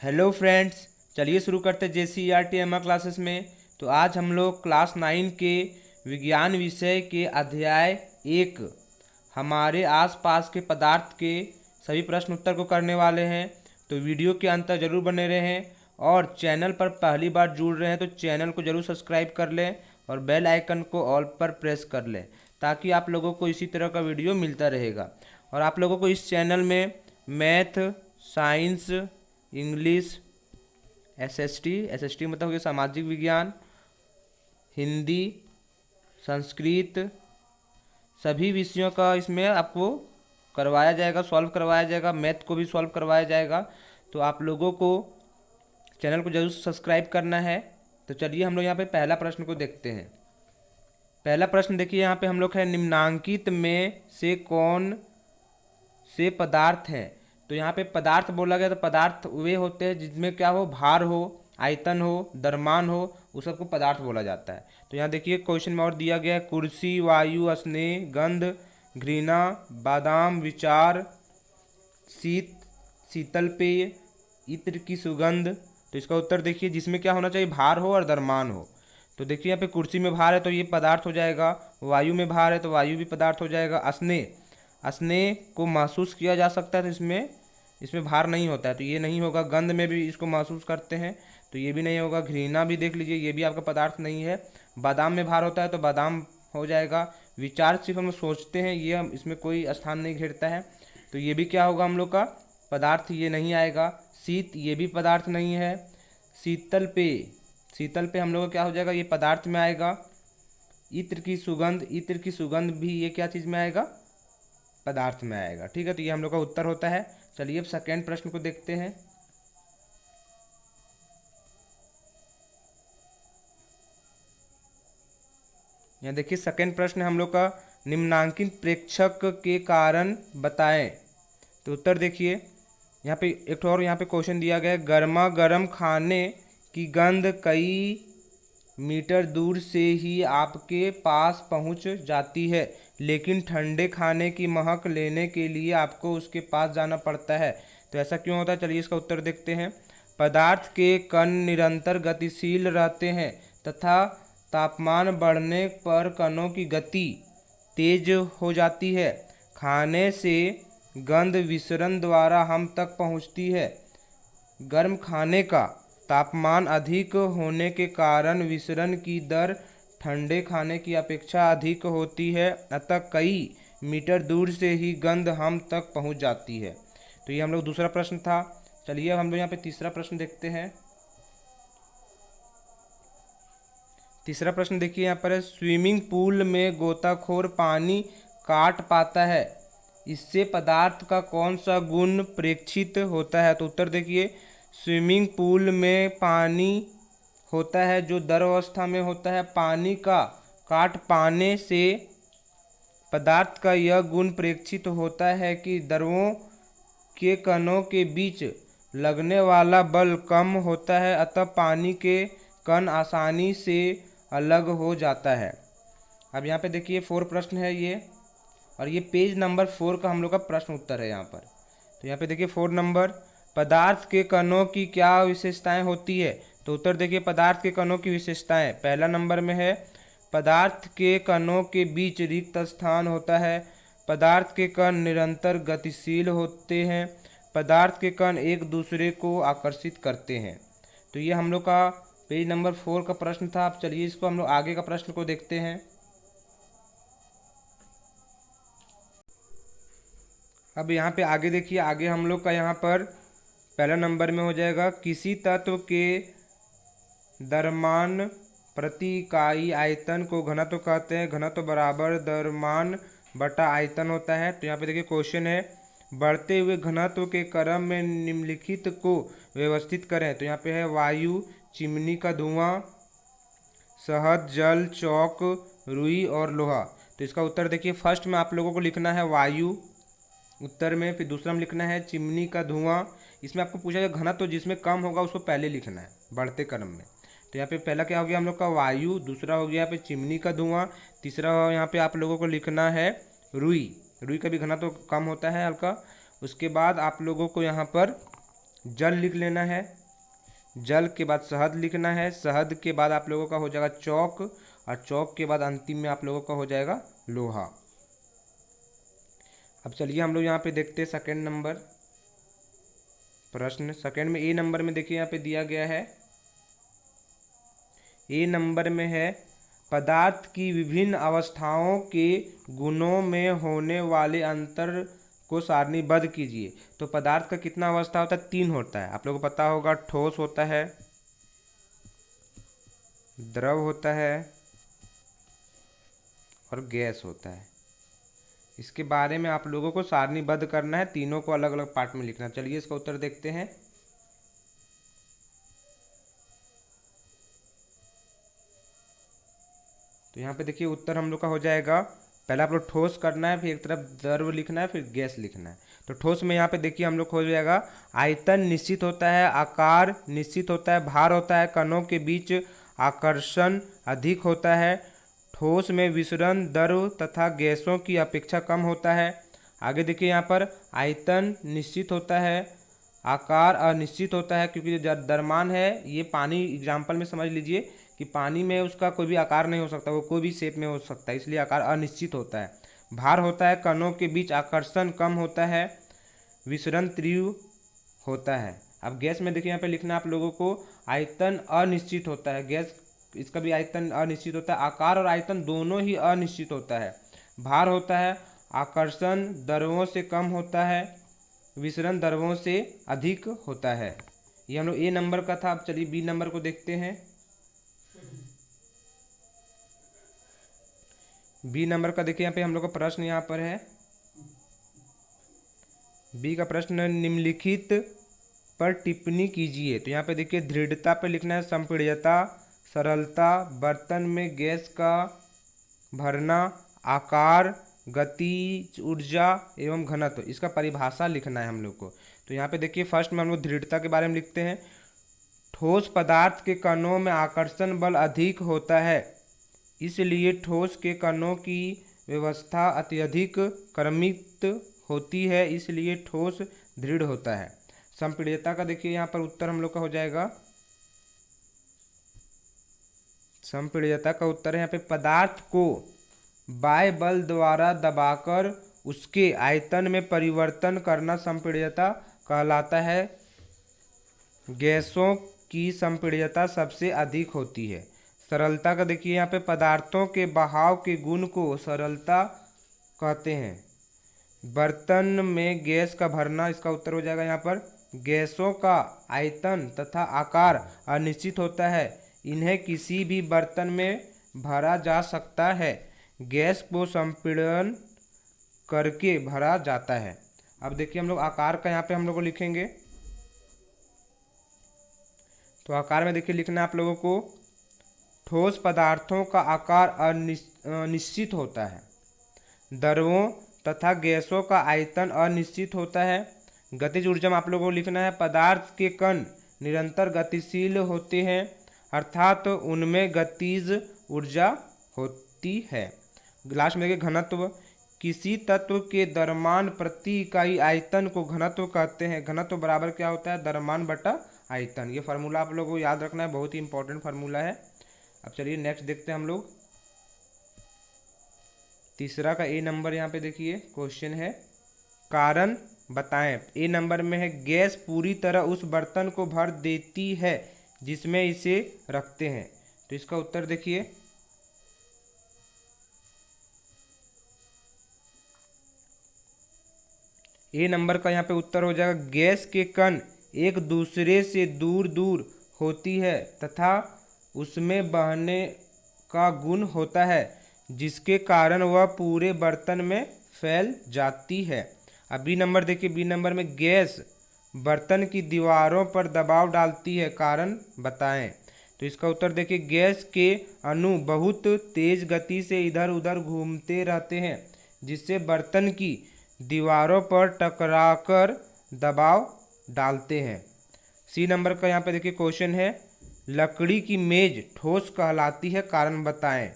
Hello friends, चलिए शुरू करते JCERT क्लासेस में। तो आज हम लोग क्लास 9 के विज्ञान विषय के अध्याय 1 हमारे आसपास के पदार्थ के सभी प्रश्न उत्तर को करने वाले हैं। तो वीडियो के अंत तक जरूर बने रहें और चैनल पर पहली बार जुड़ रहे हैं तो चैनल को जरूर सब्सक्राइब कर लें और बेल आइकन को ऑल पर प्रेस कर लें ताकि आप लोगों को इसी तरह का वीडियो मिलता रहेगा। और आप लोगों को इस चैनल में मैथ, साइंस, इंग्लिश, एसएसटी मतलब हो गया सामाजिक विज्ञान, हिंदी, संस्कृत, सभी विषयों का इसमें आपको करवाया जाएगा, सॉल्व करवाया जाएगा। मैथ को भी सॉल्व करवाया जाएगा। तो आप लोगों को चैनल को जरूर सब्सक्राइब करना है। तो चलिए हम लोग यहाँ पे पहला प्रश्न को देखते हैं। पहला प्रश्न देखिए, यहाँ पे हम लोग है निम्नांकित में से कौन से पदार्थ हैं। तो यहाँ पे पदार्थ बोला गया तो पदार्थ वे होते हैं जिसमें क्या हो, भार हो, आयतन हो, द्रव्यमान हो, उस सबको पदार्थ बोला जाता है। तो यहाँ देखिए क्वेश्चन में और दिया गया है कुर्सी, वायु, स्नेह, गंध, घृणा, बादाम, विचार, शीतल पेय, इत्र की सुगंध। तो इसका उत्तर देखिए जिसमें क्या होना चाहिए, भार हो और द्रव्यमान हो। तो देखिए यहाँ पे कुर्सी में भार है तो ये पदार्थ हो जाएगा, वायु में भार है तो वायु भी पदार्थ हो जाएगा। स्नेह को महसूस किया जा सकता है तो इसमें भार नहीं होता है तो ये नहीं होगा। गंध में भी इसको महसूस करते हैं तो ये भी नहीं होगा। घृणा भी देख लीजिए, ये भी आपका पदार्थ नहीं है। बादाम में भार होता है तो बादाम हो जाएगा। विचार सिर्फ हम सोचते हैं, ये इसमें कोई स्थान नहीं घेरता है तो ये भी क्या होगा हम लोग का पदार्थ, ये नहीं आएगा। शीत, ये भी पदार्थ नहीं है। शीतल पे हम लोग का क्या हो जाएगा, ये पदार्थ में आएगा। इत्र की सुगंध भी ये क्या चीज़ में आएगा, पदार्थ में आएगा। ठीक है, तो ये हम लोग का उत्तर होता है। चलिए अब सेकेंड प्रश्न को देखते हैं। यहाँ देखिए सेकेंड प्रश्न है हम लोग का निम्नांकित प्रेक्षक के कारण बताएं। तो उत्तर देखिए यहाँ पे एक और यहाँ पे क्वेश्चन दिया गया है, गर्मा गर्म खाने की गंध कई मीटर दूर से ही आपके पास पहुंच जाती है, लेकिन ठंडे खाने की महक लेने के लिए आपको उसके पास जाना पड़ता है। तो ऐसा क्यों होता है, चलिए इसका उत्तर देखते हैं। पदार्थ के कण निरंतर गतिशील रहते हैं तथा तापमान बढ़ने पर कणों की गति तेज हो जाती है। खाने से गंध विसरण द्वारा हम तक पहुंचती है। गर्म खाने का तापमान अधिक होने के कारण विसरण की दर ठंडे खाने की अपेक्षा अधिक होती है, अतः कई मीटर दूर से ही गंध हम तक पहुंच जाती है। तो ये हम लोग दूसरा प्रश्न था। चलिए अब हम लोग यहाँ पे तीसरा प्रश्न देखते हैं। तीसरा प्रश्न देखिए यहाँ पर है, स्विमिंग पूल में गोताखोर पानी काट पाता है, इससे पदार्थ का कौन सा गुण प्रेक्षित होता है। तो उत्तर देखिए स्विमिंग पूल में पानी होता है जो द्रव अवस्था में होता है, पानी का काट पाने से पदार्थ का यह गुण प्रेक्षित होता है कि द्रवों के कणों के बीच लगने वाला बल कम होता है, अतः पानी के कण आसानी से अलग हो जाता है। अब यहाँ पे देखिए 4 प्रश्न है ये, और ये पेज नंबर 4 का हम लोग का प्रश्न उत्तर है यहाँ पर। तो यहाँ पे देखिए 4 नंबर, पदार्थ के कणों की क्या विशेषताएं होती है। तो उत्तर देखिए पदार्थ के कणों की विशेषताएं, पहला नंबर में है पदार्थ के कणों के बीच रिक्त स्थान होता है, पदार्थ के कण निरंतर गतिशील होते हैं, पदार्थ के कण एक दूसरे को आकर्षित करते हैं। तो ये हम लोग का पेज नंबर 4 का प्रश्न था। अब चलिए इसको हम लोग आगे का प्रश्न को देखते हैं। अब यहाँ पे आगे देखिए, आगे हम लोग का यहाँ पर पहला नंबर में हो जाएगा, किसी तत्व के द्रव्यमान प्रति इकाई आयतन को घनत्व कहते हैं, घनत्व बराबर द्रव्यमान बटा आयतन होता है। तो यहाँ पे देखिए क्वेश्चन है, बढ़ते हुए घनत्व के क्रम में निम्नलिखित को व्यवस्थित करें। तो यहाँ पे है वायु, चिमनी का धुआं, शहद, जल, चौक, रुई और लोहा। तो इसका उत्तर देखिए फर्स्ट में आप लोगों को लिखना है वायु उत्तर में, फिर दूसरा में लिखना है चिमनी का धुआं। इसमें आपको पूछा जाएगा घनत्व, तो जिसमें कम होगा उसको पहले लिखना है बढ़ते क्रम में। तो यहाँ पे पहला क्या हो गया हम लोग का वायु, दूसरा हो गया यहाँ पे चिमनी का धुआं, तीसरा यहाँ पे आप लोगों को लिखना है रुई का भी घनत्व कम होता है हल्का। उसके बाद आप लोगों को यहाँ पर जल लिख लेना है, जल के बाद शहद लिखना है, शहद के बाद आप लोगों का हो जाएगा चौक, और चौक के बाद अंतिम में आप लोगों का हो जाएगा लोहा। अब चलिए हम लोग यहाँ पे देखते हैं सेकंड नंबर प्रश्न। सेकंड में ए नंबर में देखिए यहाँ पे दिया गया है, ए नंबर में है पदार्थ की विभिन्न अवस्थाओं के गुणों में होने वाले अंतर को सारणीबद्ध कीजिए। तो पदार्थ का कितना अवस्था होता है? 3 होता है। आप लोगों को पता होगा, ठोस होता है, द्रव होता है और गैस होता है। इसके बारे में आप लोगों को सारणीबद्ध करना है, तीनों को अलग अलग पार्ट में लिखना। चलिए इसका उत्तर देखते हैं। तो यहाँ पे देखिए उत्तर हम लोग का हो जाएगा, पहले आप लोग ठोस करना है, फिर एक तरफ द्रव लिखना है, फिर गैस लिखना है। तो ठोस में यहाँ पे देखिए हम लोग हो जाएगा, आयतन निश्चित होता है, आकार निश्चित होता है, भार होता है, कणों के बीच आकर्षण अधिक होता है, ठोस में विसरण द्रव तथा गैसों की अपेक्षा कम होता है। आगे देखिए यहाँ पर आयतन निश्चित होता है, आकार अनिश्चित होता है, क्योंकि जो द्रव्यमान है, ये पानी एग्जाम्पल में समझ लीजिए कि पानी में उसका कोई भी आकार नहीं हो सकता, वो कोई भी शेप में हो सकता है, इसलिए आकार अनिश्चित होता है। भार होता है, कणों के बीच आकर्षण कम होता है, विसरण तीव्र होता है। अब गैस में देखिए यहाँ पे लिखना आप लोगों को, आयतन अनिश्चित होता है, गैस इसका भी आयतन अनिश्चित होता है, आकार और आयतन दोनों ही अनिश्चित होता है। भार होता है, आकर्षण द्रव्यों से कम होता है, विसरण द्रव्यों से अधिक होता है। ये हम लोग ए नंबर का था। अब चलिए बी नंबर को देखते हैं। बी नंबर का देखिए यहाँ पे हम लोग का प्रश्न यहाँ पर है, बी का प्रश्न, निम्नलिखित पर टिप्पणी कीजिए। तो यहाँ पे देखिए दृढ़ता पे लिखना है संपीड्यता, सरलता, बर्तन में गैस का भरना, आकार, गति, ऊर्जा एवं घनत्व। इसका परिभाषा लिखना है हम लोग को। तो यहाँ पे देखिए फर्स्ट में हम लोग दृढ़ता के बारे में लिखते हैं, ठोस पदार्थ के कणों में आकर्षण बल अधिक होता है, इसलिए ठोस के कणों की व्यवस्था अत्यधिक क्रमित होती है, इसलिए ठोस दृढ़ होता है। संपीड्यता का देखिए यहाँ पर उत्तर हम लोग का हो जाएगा, संपीड्यता का उत्तर है यहाँ पे, पदार्थ को बाह्य बल द्वारा दबाकर उसके आयतन में परिवर्तन करना संपीड्यता कहलाता है। गैसों की संपीड्यता सबसे अधिक होती है। सरलता का देखिए यहाँ पे, पदार्थों के बहाव के गुण को सरलता कहते हैं। बर्तन में गैस का भरना, इसका उत्तर हो जाएगा यहाँ पर, गैसों का आयतन तथा आकार अनिश्चित होता है, इन्हें किसी भी बर्तन में भरा जा सकता है, गैस को संपीड़न करके भरा जाता है। अब देखिए हम लोग आकार का यहाँ पे हम लोग को लिखेंगे। तो आकार में देखिए लिखना आप लोगों को, ठोस पदार्थों का आकार अनिश्चित होता है, द्रवों तथा गैसों का आयतन अनिश्चित होता है। गतिज ऊर्जा में आप लोगों को लिखना है, पदार्थ के कण निरंतर गतिशील होते हैं, अर्थात उनमें गतिज ऊर्जा होती है। लास्ट में देखिए घनत्व, किसी तत्व के द्रव्यमान प्रति इकाई आयतन को घनत्व कहते हैं। घनत्व बराबर क्या होता है? द्रव्यमान बटा आयतन। ये फार्मूला आप लोगों को याद रखना है, बहुत ही इंपॉर्टेंट फार्मूला है। अब चलिए नेक्स्ट देखते हैं हम लोग। तीसरा का ए नंबर यहाँ पे देखिए क्वेश्चन है, कारण बताएं। ए नंबर में है, गैस पूरी तरह उस बर्तन को भर देती है जिसमें इसे रखते हैं। तो इसका उत्तर देखिए, ए नंबर का यहाँ पे उत्तर हो जाएगा, गैस के कण एक दूसरे से दूर दूर होती है तथा उसमें बहने का गुण होता है, जिसके कारण वह पूरे बर्तन में फैल जाती है। अब बी नंबर देखिए, बी नंबर में गैस बर्तन की दीवारों पर दबाव डालती है, कारण बताएं। तो इसका उत्तर देखिए, गैस के अणु बहुत तेज गति से इधर उधर घूमते रहते हैं, जिससे बर्तन की दीवारों पर टकराकर दबाव डालते हैं। सी नंबर का यहाँ पे देखिए क्वेश्चन है, लकड़ी की मेज ठोस कहलाती है, कारण बताएं।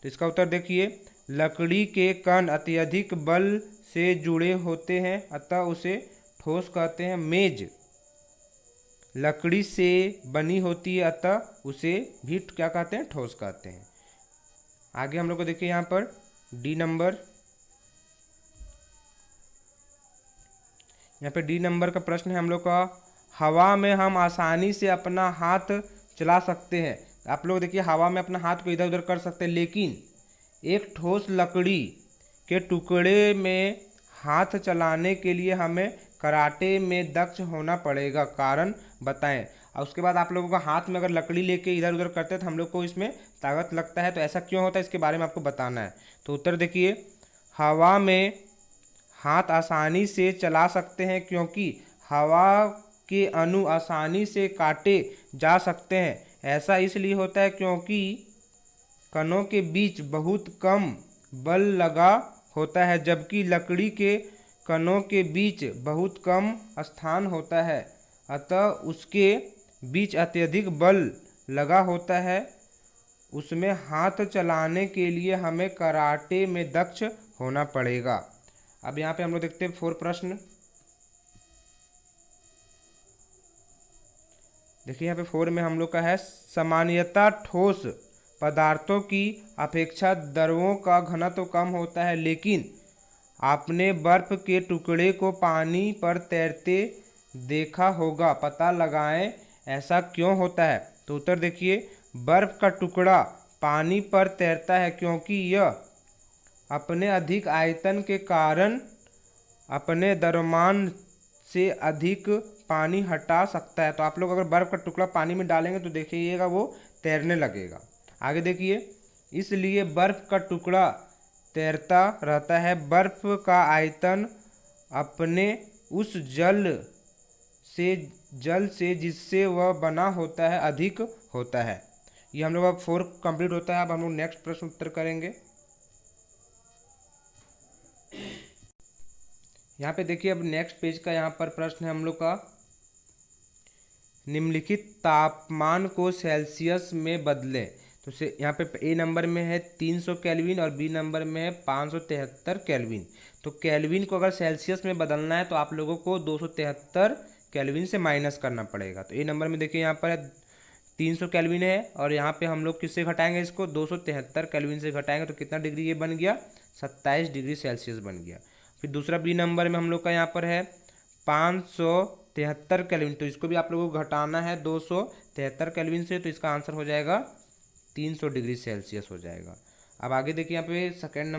तो इसका उत्तर देखिए, लकड़ी के कण अत्यधिक बल से जुड़े होते हैं, अतः उसे ठोस कहते हैं। मेज लकड़ी से बनी होती है, अतः उसे भी क्या कहते हैं, ठोस कहते हैं। आगे हम लोग को देखिए यहाँ पर डी नंबर, यहाँ पे डी नंबर का प्रश्न है हम लोग का, हवा में हम आसानी से अपना हाथ चला सकते हैं। आप लोग देखिए हवा में अपना हाथ को इधर उधर कर सकते हैं, लेकिन एक ठोस लकड़ी के टुकड़े में हाथ चलाने के लिए हमें कराटे में दक्ष होना पड़ेगा, कारण बताएं। और उसके बाद आप लोगों को हाथ में अगर लकड़ी लेके इधर उधर करते हैं तो हम लोग को इसमें ताकत लगता है, तो ऐसा क्यों होता है इसके बारे में आपको बताना है। तो उत्तर देखिए, हवा में हाथ आसानी से चला सकते हैं क्योंकि हवा के अणु आसानी से काटे जा सकते हैं। ऐसा इसलिए होता है क्योंकि कणों के बीच बहुत कम बल लगा होता है, जबकि लकड़ी के कणों के बीच बहुत कम स्थान होता है, अतः उसके बीच अत्यधिक बल लगा होता है। उसमें हाथ चलाने के लिए हमें कराटे में दक्ष होना पड़ेगा। अब यहाँ पे हम लोग देखते हैं 4 प्रश्न। देखिए यहाँ पे 4 में हम लोग का है, सामान्यतः ठोस पदार्थों की अपेक्षा द्रवों का घनत्व कम होता है, लेकिन आपने बर्फ के टुकड़े को पानी पर तैरते देखा होगा, पता लगाएं ऐसा क्यों होता है। तो उत्तर देखिए, बर्फ का टुकड़ा पानी पर तैरता है क्योंकि यह अपने अधिक आयतन के कारण अपने द्रव्यमान से अधिक पानी हटा सकता है। तो आप लोग अगर बर्फ का टुकड़ा पानी में डालेंगे तो देखिएगा वो तैरने लगेगा। आगे देखिए, इसलिए बर्फ का टुकड़ा तैरता रहता है। बर्फ का आयतन अपने उस जल से जिससे वह बना होता है अधिक होता है। ये हम लोग अब 4 कंप्लीट होता है। अब हम लोग नेक्स्ट प्रश्न उत्तर करेंगे। यहाँ पे देखिए, अब नेक्स्ट पेज का यहाँ पर प्रश्न है हम लोग का, निम्नलिखित तापमान को सेल्सियस में बदलें। तो यहाँ पे ए नंबर में है 300 केल्विन और बी नंबर में है 573 केल्विन। तो केल्विन को अगर सेल्सियस में बदलना है तो आप लोगों को 273 केल्विन से माइनस करना पड़ेगा। तो ए नंबर में देखिए यहाँ पर है 300 केल्विन है, और यहाँ पे हम लोग किससे घटाएंगे, इसको 273 केल्विन से घटाएंगे तो कितना डिग्री ये बन गया, 27 डिग्री सेल्सियस बन गया। फिर दूसरा बी नंबर में हम लोग का यहाँ पर है 573 केल्विन, तो इसको भी आप लोगों को घटाना है 273 केल्विन से, तो इसका आंसर हो जाएगा 300 डिग्री सेल्सियस हो जाएगा। अब आगे देखिए यहाँ पे सेकेंड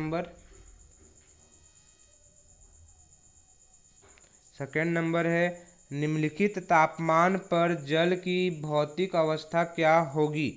नंबर है, निम्नलिखित तापमान पर जल की भौतिक अवस्था क्या होगी।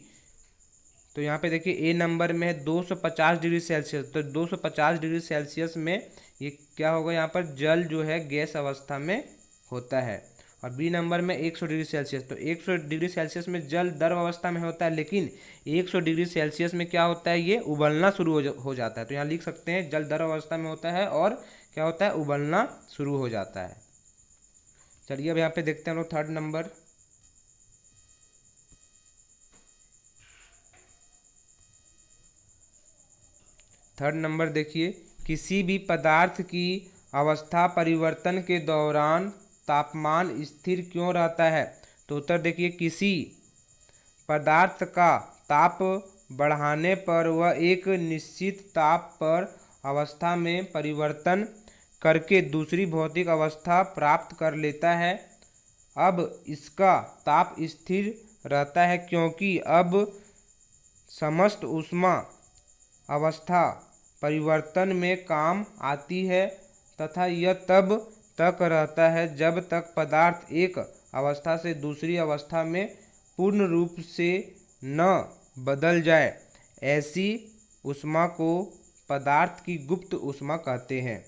तो यहाँ पे देखिए ए नंबर में है 250 डिग्री सेल्सियस। तो 250 डिग्री सेल्सियस में ये क्या होगा, यहाँ पर जल जो है गैस अवस्था में होता है। और बी नंबर में 100 डिग्री सेल्सियस। तो 100 डिग्री सेल्सियस में जल द्रव अवस्था में होता है, लेकिन 100 डिग्री सेल्सियस में क्या होता है, ये उबलना शुरू हो जाता है। तो यहाँ लिख सकते हैं जल द्रव अवस्था में होता है और क्या होता है, उबलना शुरू हो जाता है। चलिए अब यहाँ पे देखते हैं हम लोग थर्ड नंबर देखिए, किसी भी पदार्थ की अवस्था परिवर्तन के दौरान तापमान स्थिर क्यों रहता है। तो उत्तर देखिए, किसी पदार्थ का ताप बढ़ाने पर वह एक निश्चित ताप पर अवस्था में परिवर्तन करके दूसरी भौतिक अवस्था प्राप्त कर लेता है। अब इसका ताप स्थिर रहता है क्योंकि अब समस्त ऊष्मा अवस्था परिवर्तन में काम आती है तथा यह तब तक रहता है जब तक पदार्थ एक अवस्था से दूसरी अवस्था में पूर्ण रूप से न बदल जाए। ऐसी ऊष्मा को पदार्थ की गुप्त ऊष्मा कहते हैं।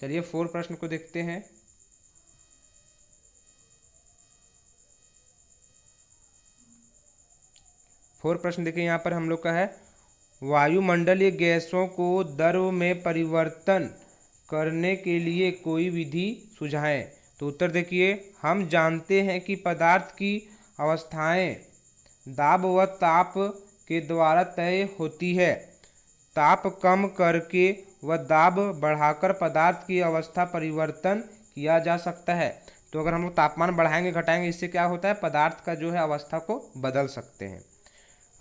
चलिए 4 प्रश्न को देखते हैं। फोर प्रश्न देखिए, यहाँ पर हम लोग का है, वायुमंडलीय गैसों को द्रव में परिवर्तन करने के लिए कोई विधि सुझाएं। तो उत्तर देखिए, हम जानते हैं कि पदार्थ की अवस्थाएं दाब व ताप के द्वारा तय होती है। ताप कम करके व दाब बढ़ाकर पदार्थ की अवस्था परिवर्तन किया जा सकता है। तो अगर हम लोग तापमान बढ़ाएंगे घटाएंगे, इससे क्या होता है, पदार्थ का जो है अवस्था को बदल सकते हैं।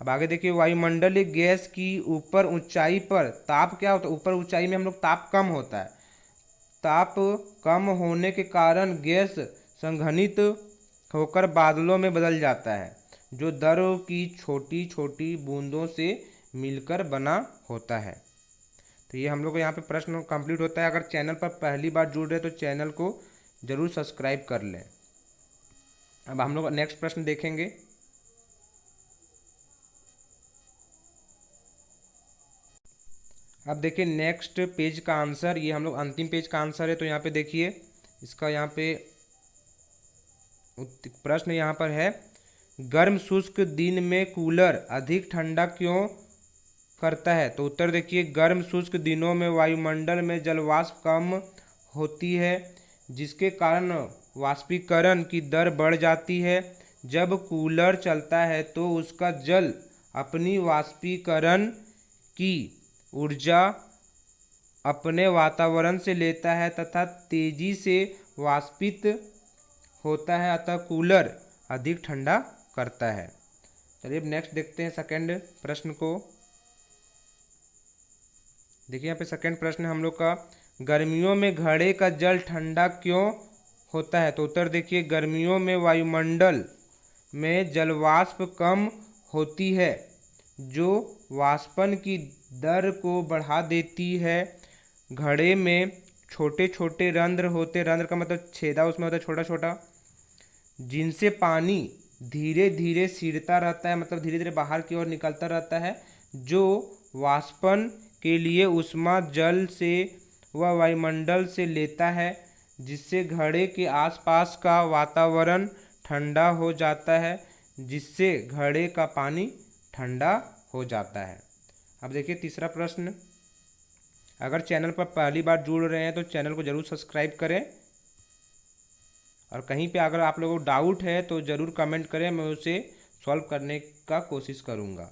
अब आगे देखिए, वायुमंडलीय गैस की ऊपर ऊंचाई पर ताप क्या होता है, ऊपर ऊंचाई में हम लोग ताप कम होता है, ताप कम होने के कारण गैस संघनित होकर बादलों में बदल जाता है, जो दरों की छोटी छोटी बूंदों से मिलकर बना होता है। तो ये हम लोग को यहाँ पे प्रश्न कंप्लीट होता है। अगर चैनल पर पहली बार जुड़ रहे तो चैनल को जरूर सब्सक्राइब कर लें। अब हम लोग नेक्स्ट प्रश्न देखेंगे। अब देखिए नेक्स्ट पेज का आंसर, ये हम लोग अंतिम पेज का आंसर है। तो यहाँ पे देखिए इसका यहाँ पे प्रश्न यहाँ पर है, गर्म शुष्क दिन में कूलर अधिक ठंडा क्यों करता है। तो उत्तर देखिए, गर्म शुष्क दिनों में वायुमंडल में जलवाष्प कम होती है, जिसके कारण वाष्पीकरण की दर बढ़ जाती है। जब कूलर चलता है तो उसका जल अपनी वाष्पीकरण की ऊर्जा अपने वातावरण से लेता है तथा तेजी से वाष्पित होता है, अतः कूलर अधिक ठंडा करता है। चलिए अब नेक्स्ट देखते हैं सेकंड प्रश्न को। देखिए यहाँ पे सेकंड प्रश्न है हम लोग का, गर्मियों में घड़े का जल ठंडा क्यों होता है। तो उत्तर देखिए, गर्मियों में वायुमंडल में जलवाष्प कम होती है, जो वाष्पन की दर को बढ़ा देती है। घड़े में छोटे छोटे रंध्र होते, रंध्र का मतलब छेदा उसमें होता है छोटा छोटा, जिनसे पानी धीरे धीरे सिरता रहता है, मतलब धीरे धीरे बाहर की ओर निकलता रहता है, जो वाष्पन के लिए ऊष्मा जल से व वायुमंडल से लेता है, जिससे घड़े के आसपास का वातावरण ठंडा हो जाता है, जिससे घड़े का पानी ठंडा हो जाता है। अब देखिए तीसरा प्रश्न, अगर चैनल पर पहली बार जुड़ रहे हैं तो चैनल को जरूर सब्सक्राइब करें, और कहीं पे अगर आप लोगों को डाउट है तो ज़रूर कमेंट करें, मैं उसे सॉल्व करने का कोशिश करूँगा।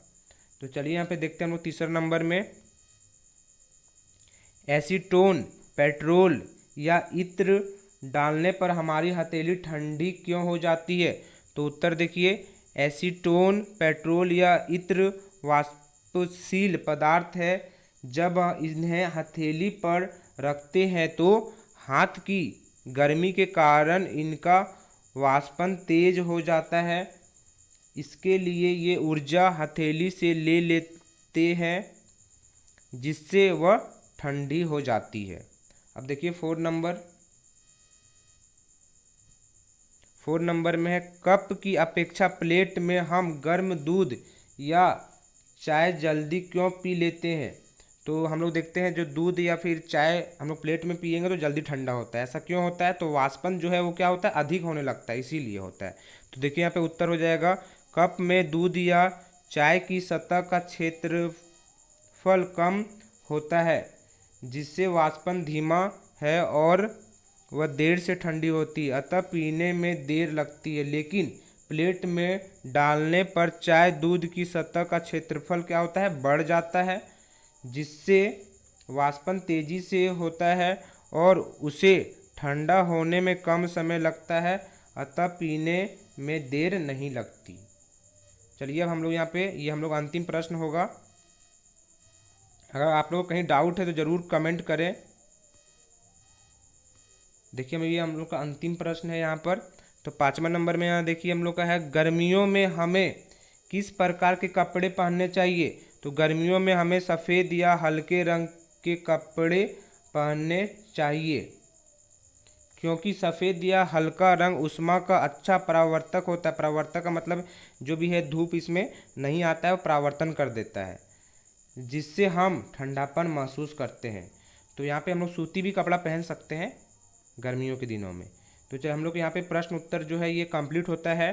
तो चलिए यहाँ पे देखते हैं हम लोग तीसरे नंबर में, एसीटोन पेट्रोल या इत्र डालने पर हमारी हथेली ठंडी क्यों हो जाती है। तो उत्तर देखिए, एसीटोन पेट्रोल या इत्र वाष्पशील पदार्थ है, जब इन्हें हथेली पर रखते हैं तो हाथ की गर्मी के कारण इनका वाष्पन तेज हो जाता है, इसके लिए ये ऊर्जा हथेली से ले लेते हैं, जिससे वह ठंडी हो जाती है। अब देखिए फोर नंबर में है, कप की अपेक्षा प्लेट में हम गर्म दूध या चाय जल्दी क्यों पी लेते हैं। तो हम लोग देखते हैं जो दूध या फिर चाय हम लोग प्लेट में पियेंगे तो जल्दी ठंडा होता है, ऐसा क्यों होता है। तो वाष्पन जो है वो क्या होता है, अधिक होने लगता है, इसीलिए होता है। तो देखिए यहाँ पे उत्तर हो जाएगा, कप में दूध या चाय की सतह का क्षेत्रफल कम होता है, जिससे वाष्पन धीमा है और वह देर से ठंडी होती है, अतः पीने में देर लगती है। लेकिन प्लेट में डालने पर चाय दूध की सतह का क्षेत्रफल क्या होता है, बढ़ जाता है, जिससे वाष्पन तेजी से होता है और उसे ठंडा होने में कम समय लगता है, अतः पीने में देर नहीं लगती। चलिए अब हम लोग यहाँ पे ये हम लोग अंतिम प्रश्न होगा, अगर आप लोगों को कहीं डाउट है तो ज़रूर कमेंट करें। देखिए ये हम लोग का अंतिम प्रश्न है यहाँ पर। तो 5वां नंबर में यहाँ देखिए हम लोग का है, गर्मियों में हमें किस प्रकार के कपड़े पहनने चाहिए। तो गर्मियों में हमें सफ़ेद या हल्के रंग के कपड़े पहनने चाहिए, क्योंकि सफ़ेद या हल्का रंग ऊष्मा का अच्छा परावर्तक होता है। परावर्तक का मतलब जो भी है धूप इसमें नहीं आता है, वो परावर्तन कर देता है, जिससे हम ठंडापन महसूस करते हैं। तो यहाँ पे हम लोग सूती भी कपड़ा पहन सकते हैं गर्मियों के दिनों में। तो चलिए हम लोग यहाँ पे प्रश्न उत्तर जो है ये कंप्लीट होता है।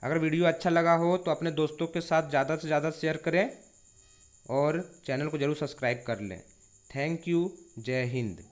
अगर वीडियो अच्छा लगा हो तो अपने दोस्तों के साथ ज़्यादा से ज़्यादा शेयर करें और चैनल को ज़रूर सब्सक्राइब कर लें। थैंक यू, जय हिंद।